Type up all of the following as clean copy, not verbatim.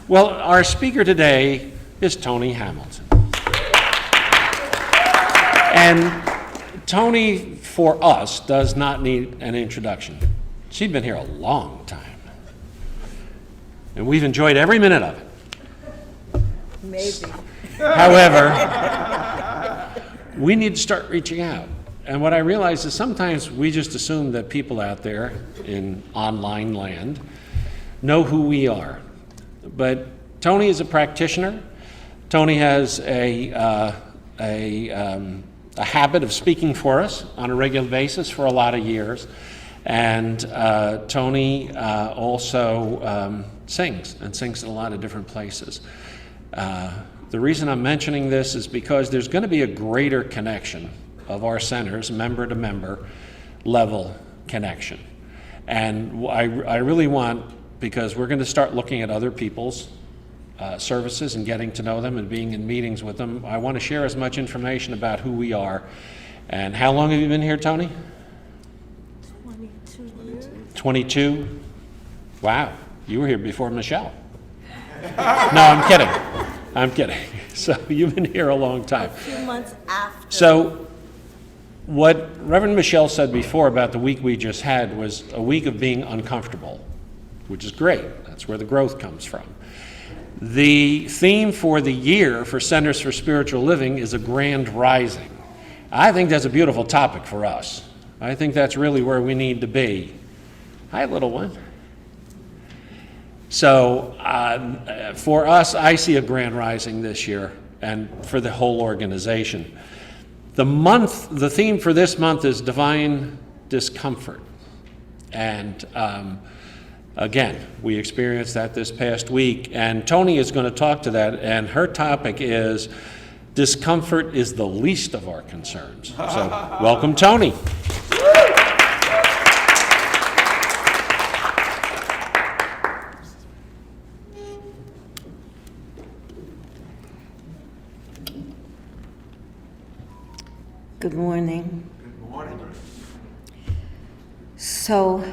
Well, our speaker today is Toni Hamilton. And Toni, for us, does not need an introduction. She's been here a long time. And we've enjoyed every minute of it. Maybe. However, we need to start reaching out. And what I realize is sometimes we just assume that people out there in online land know who we are. But Toni is a practitioner. Toni has a habit of speaking for us on a regular basis for a lot of years. And Toni also sings, and sings in a lot of different places. The reason I'm mentioning this is because there's going to be a greater connection of our centers, member to member level connection. And I really want, because we're going to start looking at other people's services and getting to know them and being in meetings with them, I want to share as much information about who we are. And how long have you been here, Toni? 22 years. 22? Wow, you were here before Michelle. No, I'm kidding. I'm kidding. So you've been here a long time. A few months after. So what Reverend Michelle said before about the week we just had was a week of being uncomfortable, which is great. That's where the growth comes from. The theme for the year for Centers for Spiritual Living is a grand rising. I think that's a beautiful topic for us. I think that's really where we need to be. Hi, little one. So for us, I see a grand rising this year, and for the whole organization. The theme for this month is divine discomfort. And again, we experienced that this past week, and Toni is going to talk to that, and her topic is discomfort is the least of our concerns. So welcome, Toni. Good morning. Good morning. So,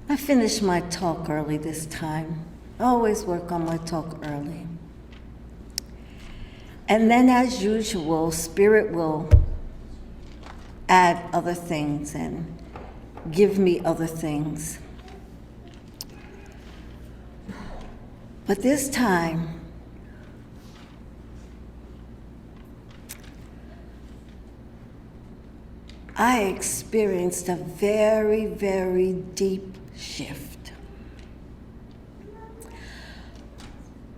I finished my talk early this time. I always work on my talk early. And then, as usual, Spirit will add other things and give me other things. But this time, I experienced a very, very deep shift.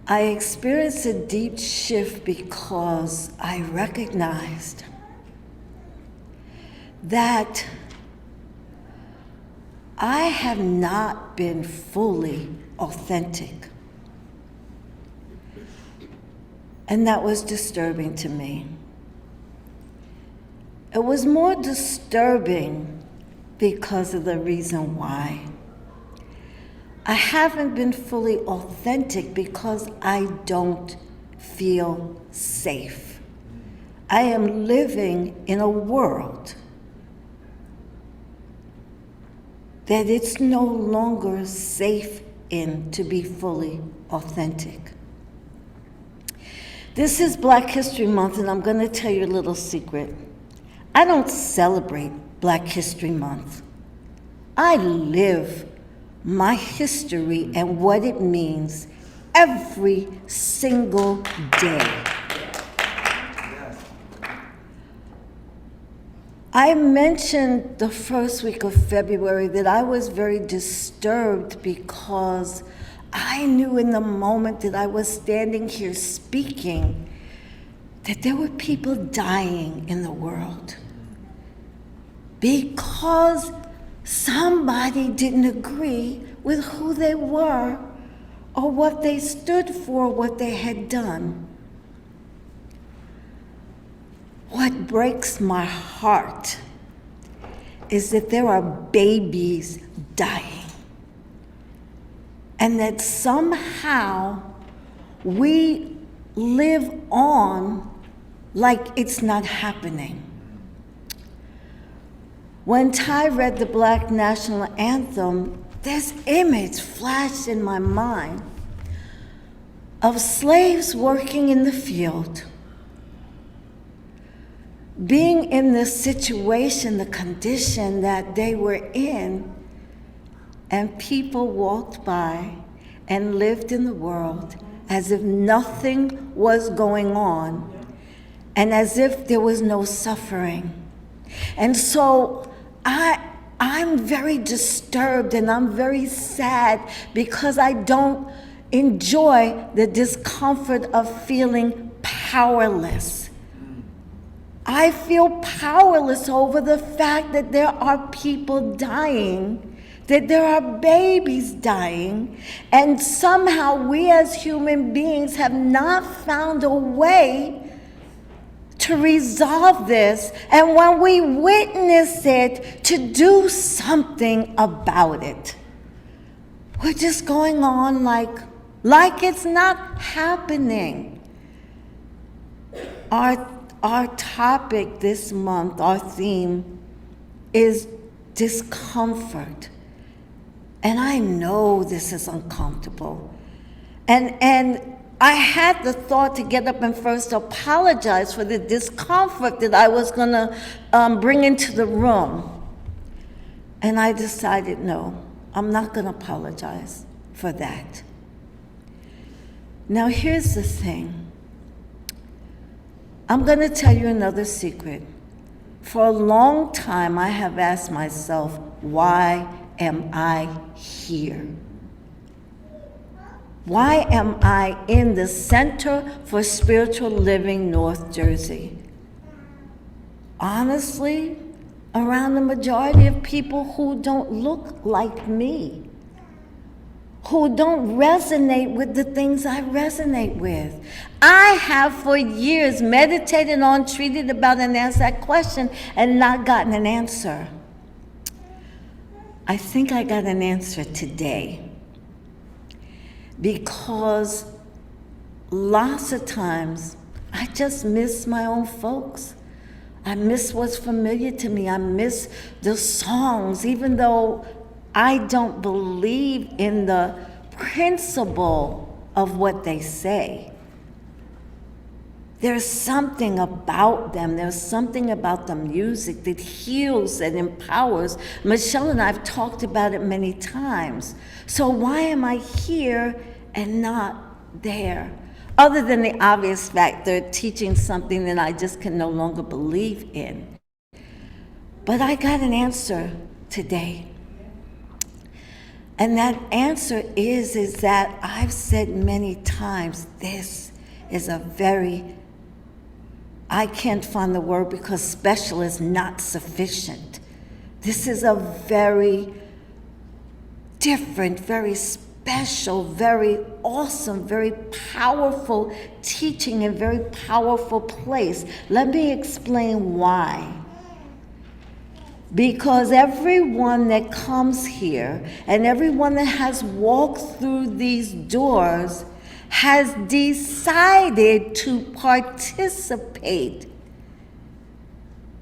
I experienced a deep shift because I recognized that I have not been fully authentic. And that was disturbing to me. It was more disturbing because of the reason why. I haven't been fully authentic because I don't feel safe. I am living in a world that it's no longer safe in to be fully authentic. This is Black History Month, and I'm going to tell you a little secret. I don't celebrate Black History Month. I live my history and what it means every single day. I mentioned the first week of February that I was very disturbed because I knew in the moment that I was standing here speaking that there were people dying in the world because somebody didn't agree with who they were or what they stood for, what they had done. What breaks my heart is that there are babies dying, and that somehow we live on like it's not happening. When Ty read the Black National Anthem, this image flashed in my mind of slaves working in the field, being in the situation, the condition that they were in, and people walked by and lived in the world as if nothing was going on and as if there was no suffering. And so I'm very disturbed and I'm very sad because I don't enjoy the discomfort of feeling powerless. I feel powerless over the fact that there are people dying, that there are babies dying, and somehow we as human beings have not found a way to resolve this, and when we witness it, to do something about it. We're just going on like it's not happening. Our topic this month, our theme, is discomfort. And I know this is uncomfortable. And I had the thought to get up and first apologize for the discomfort that I was going to bring into the room. And I decided, no, I'm not going to apologize for that. Now, here's the thing. I'm going to tell you another secret. For a long time, I have asked myself, why am I here? Why am I in the Center for Spiritual Living, North Jersey? Honestly, around the majority of people who don't look like me, who don't resonate with the things I resonate with. I have for years meditated on, treated about, and asked that question and not gotten an answer. I think I got an answer today. Because lots of times I just miss my own folks. I miss what's familiar to me. I miss the songs, even though I don't believe in the principle of what they say. There's something about them. There's something about the music that heals and empowers. Michelle and I have talked about it many times. So why am I here and not there? Other than the obvious fact they're teaching something that I just can no longer believe in. But I got an answer today. And that answer is that I've said many times, this is a very, I can't find the word because special is not sufficient. This is a very different, very special, very awesome, very powerful teaching and very powerful place. Let me explain why. Because everyone that comes here and everyone that has walked through these doors has decided to participate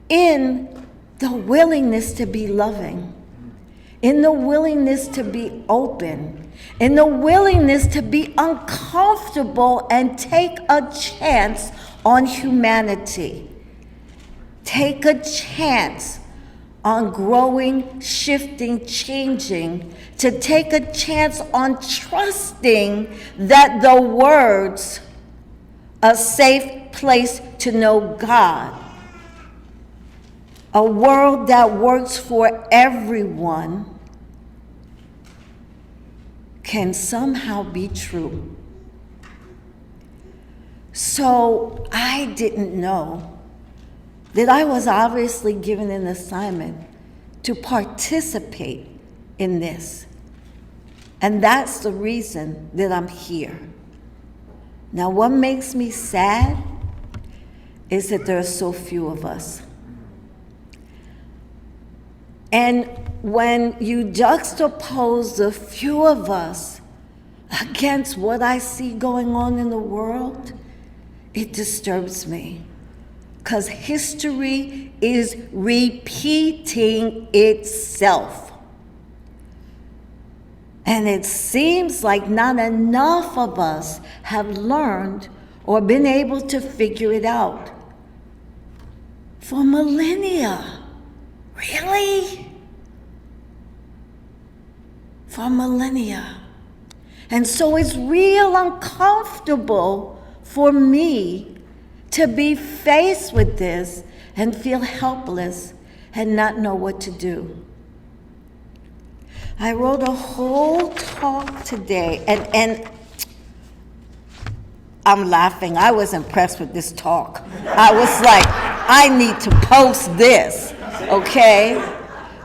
in the willingness to be loving, in the willingness to be open, in the willingness to be uncomfortable and take a chance on humanity. Take a chance on growing, shifting, changing, to take a chance on trusting that the words, a safe place to know God, a world that works for everyone, can somehow be true. So I didn't know that I was obviously given an assignment to participate in this. And that's the reason that I'm here. Now, what makes me sad is that there are so few of us. And when you juxtapose the few of us against what I see going on in the world, it disturbs me. Because history is repeating itself. And it seems like not enough of us have learned or been able to figure it out. For millennia. Really? For millennia. And so it's real uncomfortable for me to be faced with this and feel helpless and not know what to do. I wrote a whole talk today, and I'm laughing. I was impressed with this talk. I was like, I need to post this, okay?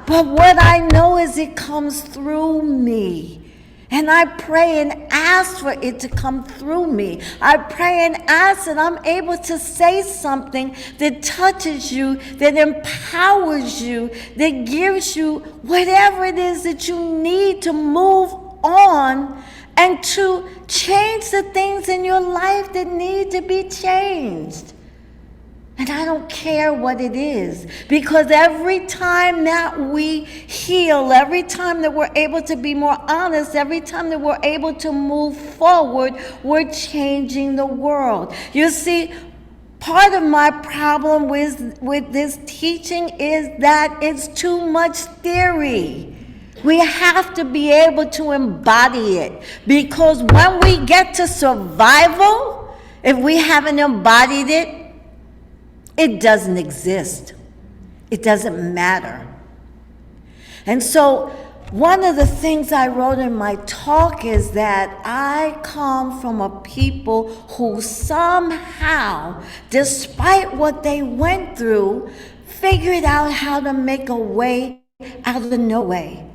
But what I know is it comes through me. And I pray and ask for it to come through me. I pray and ask that I'm able to say something that touches you, that empowers you, that gives you whatever it is that you need to move on and to change the things in your life that need to be changed. And I don't care what it is, because every time that we heal, every time that we're able to be more honest, every time that we're able to move forward, we're changing the world. You see, part of my problem with this teaching is that it's too much theory. We have to be able to embody it, because when we get to survival, if we haven't embodied it, it doesn't exist. It doesn't matter. And so one of the things I wrote in my talk is that I come from a people who somehow, despite what they went through, figured out how to make a way out of no way.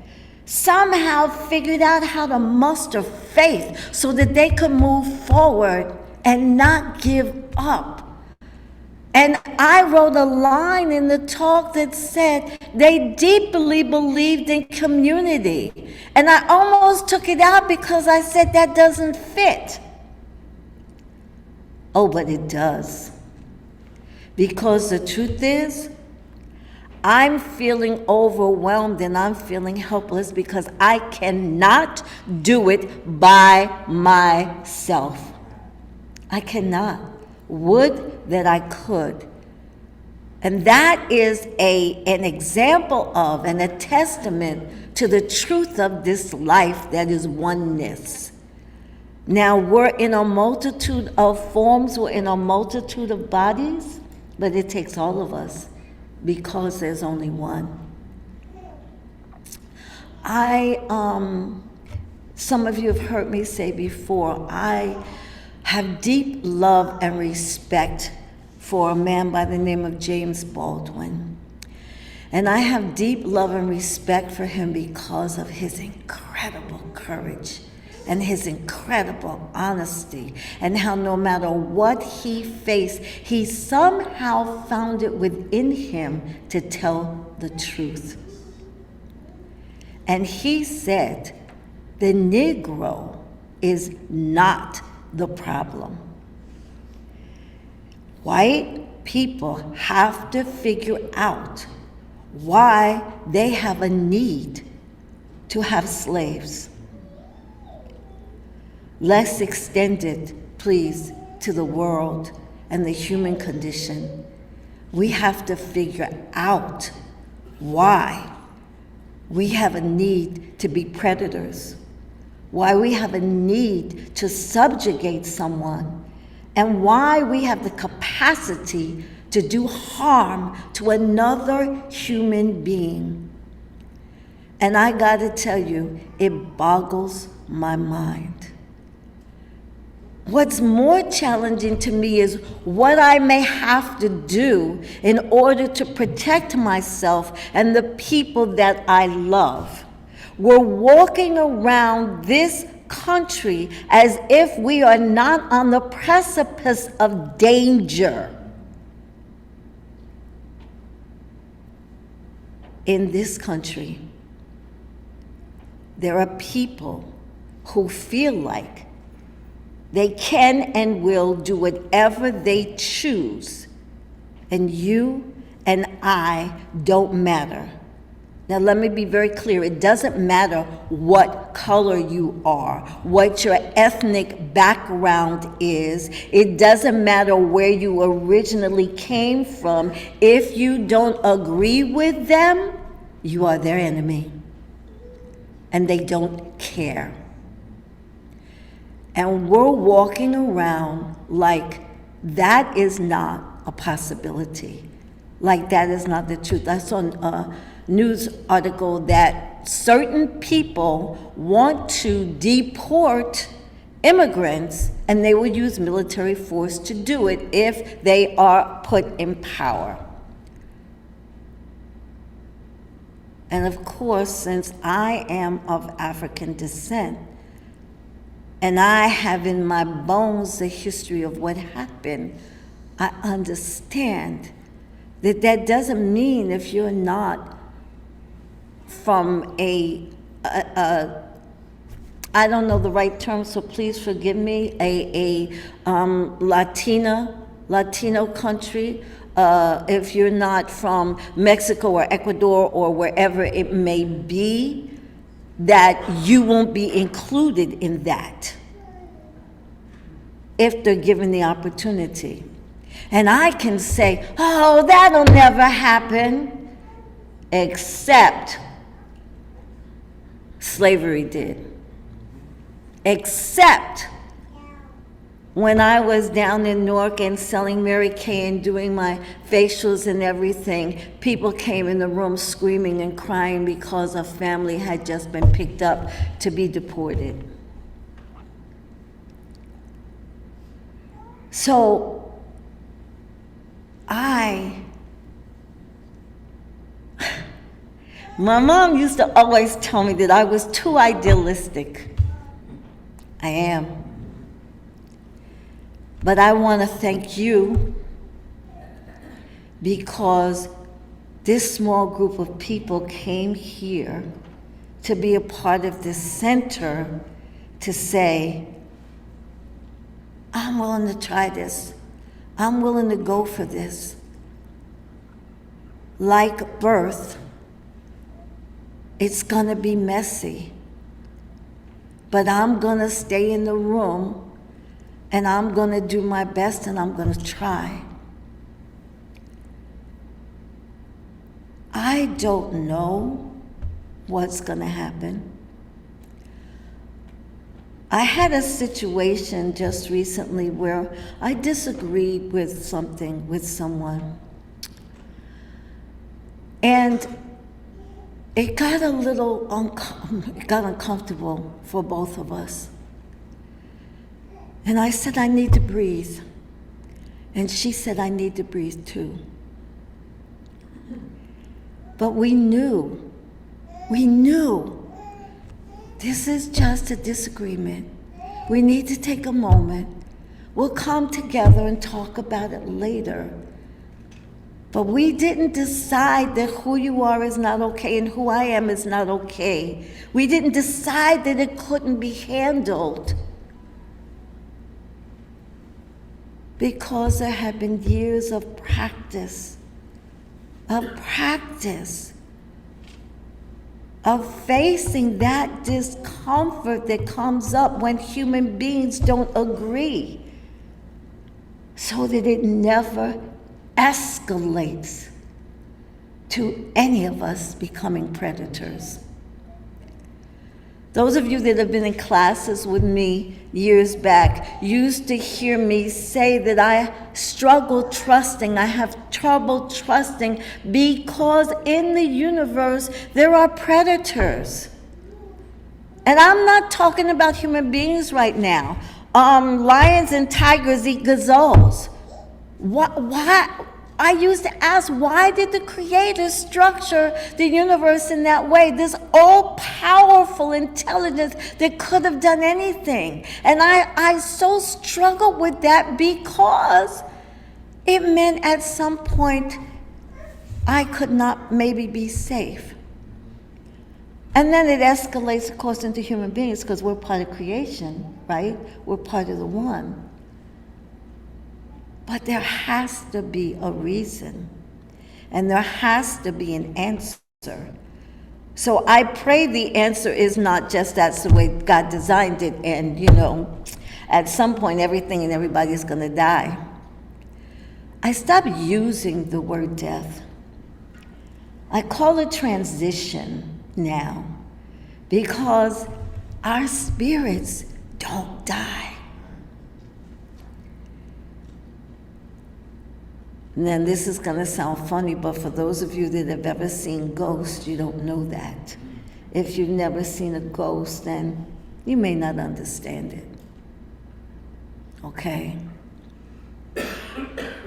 Somehow figured out how to muster faith so that they could move forward and not give up. And I wrote a line in the talk that said they deeply believed in community. And I almost took it out because I said that doesn't fit. Oh, but it does. Because the truth is, I'm feeling overwhelmed and I'm feeling helpless because I cannot do it by myself. I cannot. Would that I could. And that is an example of and a testament to the truth of this life that is oneness. Now, we're in a multitude of forms, we're in a multitude of bodies, but it takes all of us because there's only one. Some of you have heard me say before, I have deep love and respect for a man by the name of James Baldwin. And I have deep love and respect for him because of his incredible courage and his incredible honesty, and how no matter what he faced, he somehow found it within him to tell the truth. And he said, the Negro is not the problem. White people have to figure out why they have a need to have slaves. Let's extend it, please, to the world and the human condition. We have to figure out why we have a need to be predators, why we have a need to subjugate someone, and why we have the capacity to do harm to another human being. And I gotta tell you, it boggles my mind. What's more challenging to me is what I may have to do in order to protect myself and the people that I love. We're walking around this country as if we are not on the precipice of danger. In this country, there are people who feel like they can and will do whatever they choose, and you and I don't matter. Now, let me be very clear. It doesn't matter what color you are, what your ethnic background is. It doesn't matter where you originally came from. If you don't agree with them, you are their enemy. And they don't care. And we're walking around like that is not a possibility. Like that is not the truth. I saw a news article that certain people want to deport immigrants, and they would use military force to do it if they are put in power. And of course, since I am of African descent, and I have in my bones the history of what happened, I understand that that doesn't mean if you're not from I don't know the right term, so please forgive me, Latino country, if you're not from Mexico or Ecuador or wherever it may be, that you won't be included in that if they're given the opportunity. And I can say, oh, that'll never happen, except slavery did. Except when I was down in Newark and selling Mary Kay and doing my facials and everything, people came in the room screaming and crying because a family had just been picked up to be deported. So my mom used to always tell me that I was too idealistic. I am. But I want to thank you because this small group of people came here to be a part of this center to say, I'm willing to try this. I'm willing to go for this. Like birth, it's gonna be messy, but I'm gonna stay in the room and I'm gonna do my best and I'm gonna try. I don't know what's gonna happen. I had a situation just recently where I disagreed with something with someone. And it got a little uncomfortable for both of us. And I said, I need to breathe. And she said, I need to breathe too. But we knew, this is just a disagreement. We need to take a moment. We'll come together and talk about it later. But we didn't decide that who you are is not okay and who I am is not okay. We didn't decide that it couldn't be handled. Because there had been years of practice of facing that discomfort that comes up when human beings don't agree, so that it never escalates to any of us becoming predators. Those of you that have been in classes with me years back used to hear me say that I struggle trusting, I have trouble trusting because in the universe there are predators. And I'm not talking about human beings right now. Lions and tigers eat gazelles. Why? I used to ask, why did the Creator structure the universe in that way? This all-powerful intelligence that could have done anything. And I so struggled with that because it meant at some point I could not maybe be safe. And then it escalates, of course, into human beings because we're part of creation, right? We're part of the one. But there has to be a reason, and there has to be an answer So I pray the answer is not just that's the way God designed it, and at some point everything and everybody is going to die. I stopped using the word death. I call it transition now, because our spirits don't die. And then this is going to sound funny, but for those of you that have ever seen ghosts, you don't know that. If you've never seen a ghost, then you may not understand it. Okay?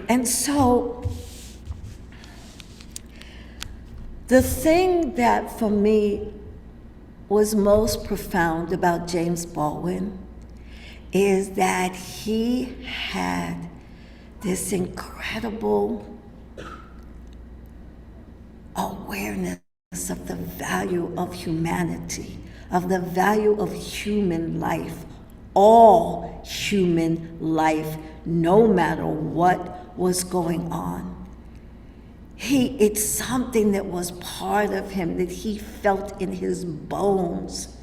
And so, the thing that for me was most profound about James Baldwin is that he had this incredible awareness of the value of humanity, of the value of human life, all human life, no matter what was going on. It's something that was part of him, that he felt in his bones.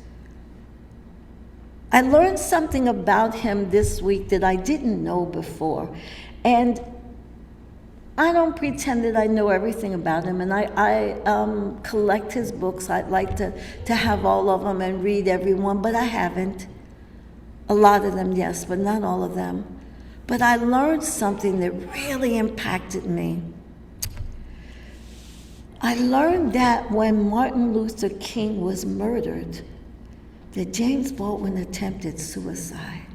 I learned something about him this week that I didn't know before. And I don't pretend that I know everything about him, and I collect his books. I'd like to have all of them and read every one, but I haven't. A lot of them, yes, but not all of them. But I learned something that really impacted me. I learned that when Martin Luther King was murdered, that James Baldwin attempted suicide.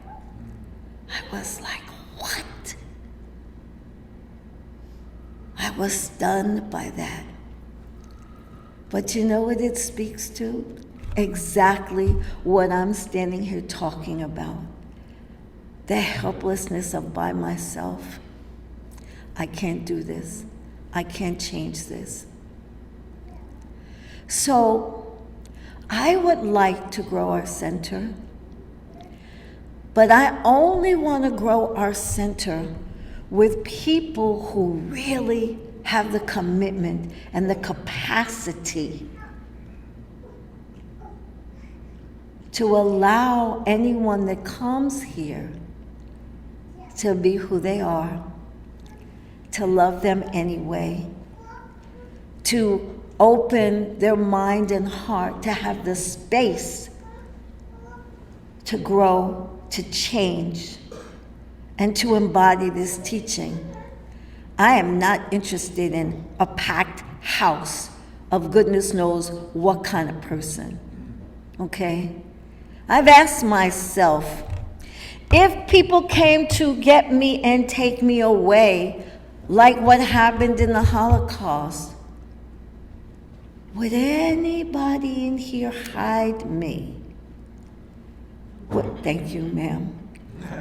I was like, what? I was stunned by that. But you know what it speaks to? Exactly what I'm standing here talking about. The helplessness of by myself. I can't do this. I can't change this. So, I would like to grow our center, but I only want to grow our center with people who really have the commitment and the capacity to allow anyone that comes here to be who they are, to love them anyway, to open their mind and heart, to have the space to grow, to change, and to embody this teaching. I am not interested in a packed house of goodness knows what kind of person, okay? I've asked myself, if people came to get me and take me away, like what happened in the Holocaust, would anybody in here hide me? Thank you, ma'am.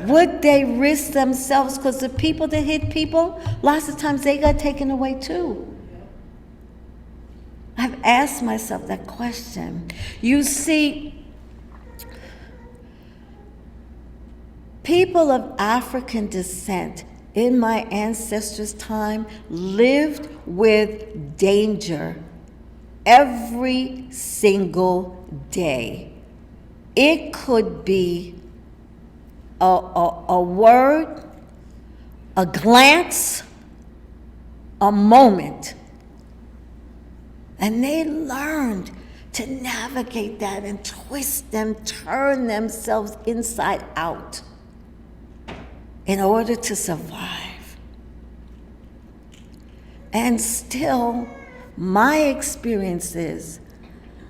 Would they risk themselves? Because the people that hit people, lots of times they got taken away too. I've asked myself that question. You see, people of African descent in my ancestors' time lived with danger every single day. It could be a word, a glance, a moment. And they learned to navigate that and twist them, turn themselves inside out in order to survive. And still, my experience is,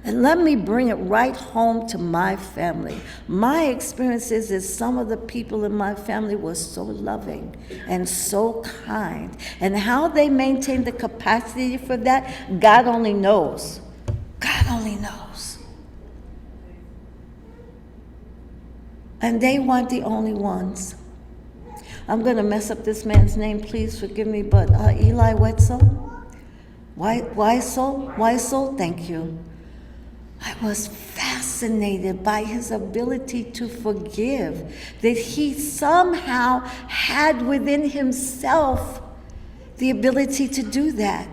and let me bring it right home to my family. My experience is that some of the people in my family were so loving and so kind. And how they maintained the capacity for that, God only knows. God only knows. And they weren't the only ones. I'm going to mess up this man's name, please forgive me, but Eli Wetzel? Weisel, thank you. I was fascinated by his ability to forgive, that he somehow had within himself the ability to do that.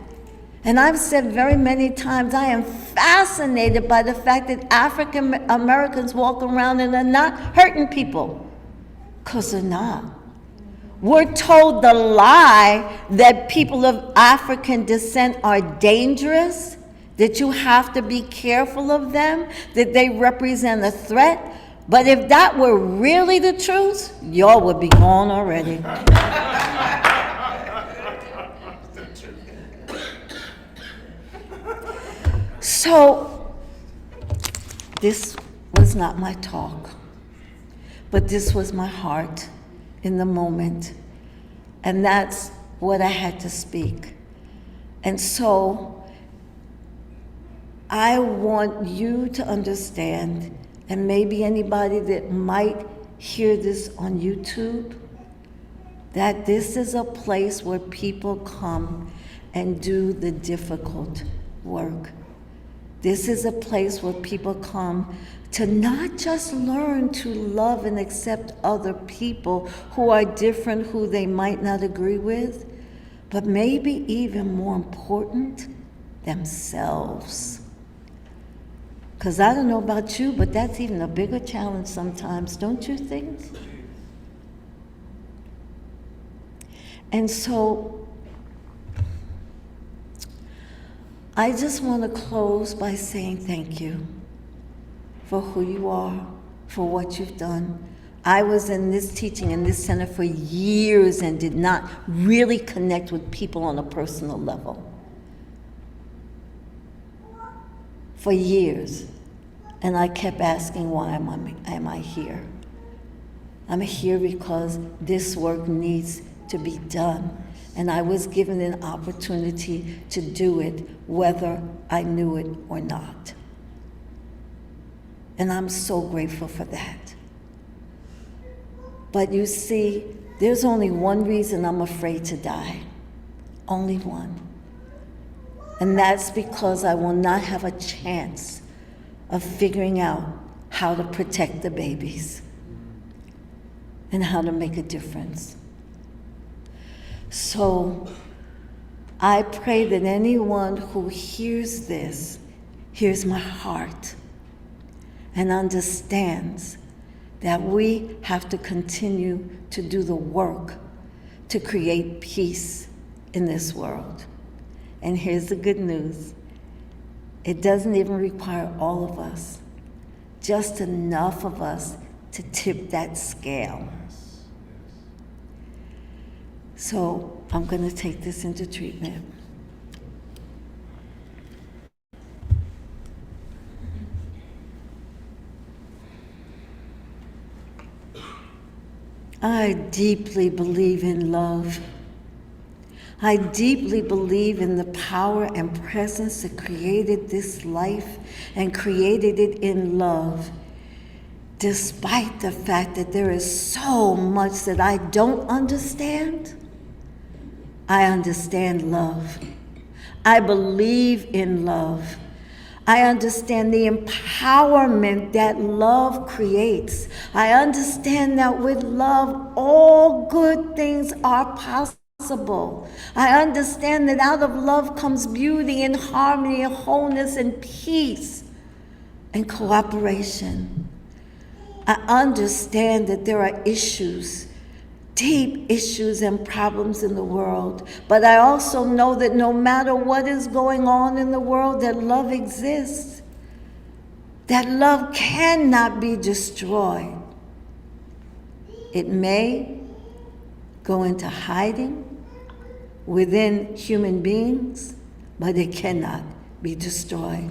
And I've said very many times, I am fascinated by the fact that African Americans walk around and are not hurting people, because they're not. We're told the lie that people of African descent are dangerous, that you have to be careful of them, that they represent a threat. But if that were really the truth, y'all would be gone already. So, this was not my talk, but this was my heart in the moment. And that's what I had to speak. And so, I want you to understand, and maybe anybody that might hear this on YouTube, that this is a place where people come and do the difficult work. This is a place where people come to not just learn to love and accept other people who are different, who they might not agree with, but maybe even more important, themselves. Because I don't know about you, but that's even a bigger challenge sometimes, don't you think? And so, I just want to close by saying thank you for who you are, for what you've done. I was in this teaching in this center for years and did not really connect with people on a personal level. For years. And I kept asking, why am I here? I'm here because this work needs to be done. And I was given an opportunity to do it, whether I knew it or not. And I'm so grateful for that. But you see, there's only one reason I'm afraid to die. Only one. And that's because I will not have a chance of figuring out how to protect the babies and how to make a difference. So I pray that anyone who hears this, hears my heart, and understands that we have to continue to do the work to create peace in this world. And here's the good news. It doesn't even require all of us, just enough of us to tip that scale. So I'm going to take this into treatment. I deeply believe in love. I deeply believe in the power and presence that created this life and created it in love. Despite the fact that there is so much that I don't understand, I understand love. I believe in love. I understand the empowerment that love creates. I understand that with love, all good things are possible. I understand that out of love comes beauty and harmony and wholeness and peace and cooperation. I understand that there are issues, deep issues and problems in the world, but I also know that no matter what is going on in the world, that love exists, that love cannot be destroyed. It may go into hiding within human beings, but it cannot be destroyed.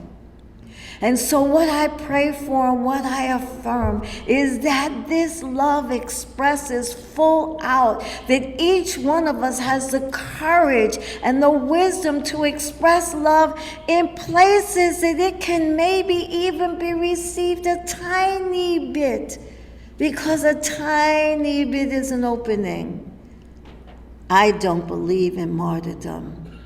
And so what I pray for and what I affirm is that this love expresses full out, that each one of us has the courage and the wisdom to express love in places that it can maybe even be received a tiny bit, because a tiny bit is an opening. I don't believe in martyrdom,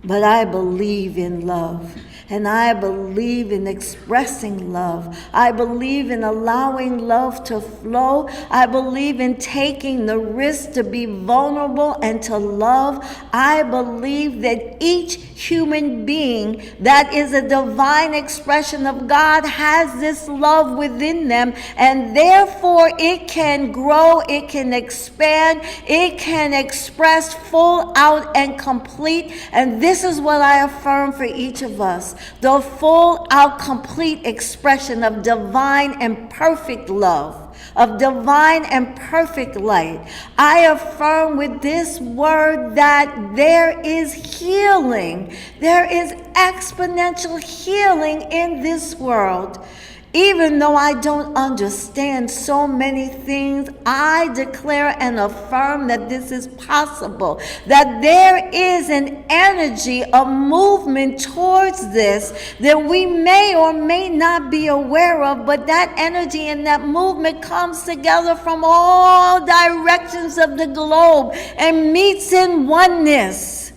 but I believe in love. And I believe in expressing love. I believe in allowing love to flow. I believe in taking the risk to be vulnerable and to love. I believe that each human being that is a divine expression of God has this love within them, and therefore it can grow, it can expand, it can express full out and complete. And this is what I affirm for each of us: the full out complete expression of divine and perfect love, of divine and perfect light. I affirm with this word that there is healing. There is exponential healing in this world. Even though I don't understand so many things, I declare and affirm that this is possible, that there is an energy, a movement towards this that we may or may not be aware of, but that energy and that movement comes together from all directions of the globe and meets in oneness,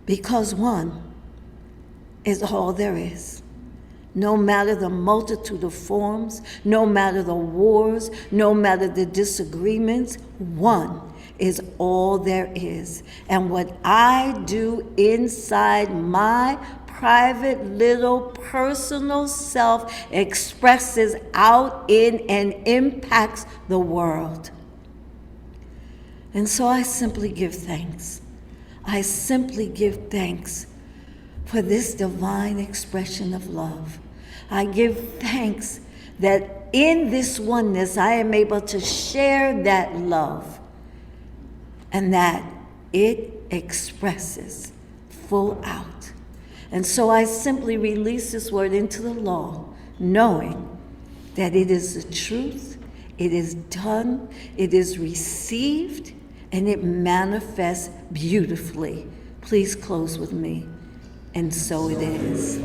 because one is all there is. No matter the multitude of forms, no matter the wars, no matter the disagreements, one is all there is. And what I do inside my private little personal self expresses out in and impacts the world. And so I simply give thanks. I simply give thanks for this divine expression of love. I give thanks that in this oneness I am able to share that love, and that it expresses full out. And so I simply release this word into the law, knowing that it is the truth, it is done, it is received, and it manifests beautifully. Please close with me. And so it is.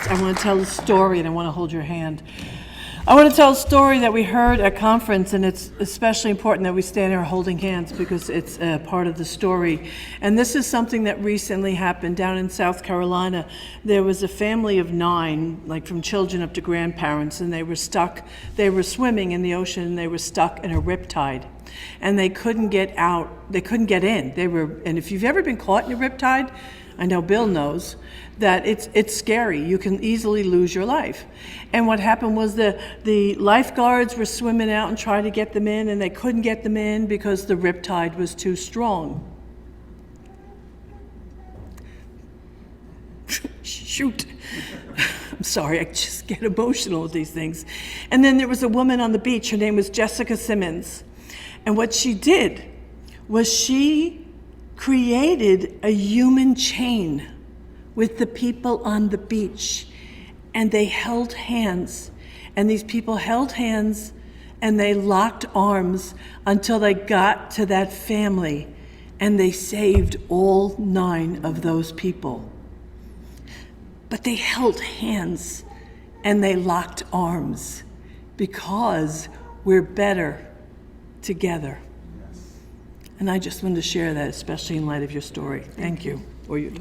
I want to tell a story, and I want to hold your hand. I want to tell a story that we heard at conference, and it's especially important that we stand here holding hands because it's a part of the story. And this is something that recently happened down in South Carolina. There was a family of 9, like from children up to grandparents, and they were swimming in the ocean, and they were stuck in a riptide. And they couldn't get out, they couldn't get in. And if you've ever been caught in a riptide, I know Bill knows that it's scary. You can easily lose your life. And what happened was the lifeguards were swimming out and trying to get them in, and they couldn't get them in because the riptide was too strong. Shoot. I'm sorry, I just get emotional with these things. And then there was a woman on the beach. Her name was Jessica Simmons. And what she did was she created a human chain with the people on the beach, and they held hands, and these people held hands and they locked arms until they got to that family, and they saved all 9 of those people. But they held hands and they locked arms because we're better together. And I just wanted to share that, especially in light of your story. Thank you. Or you.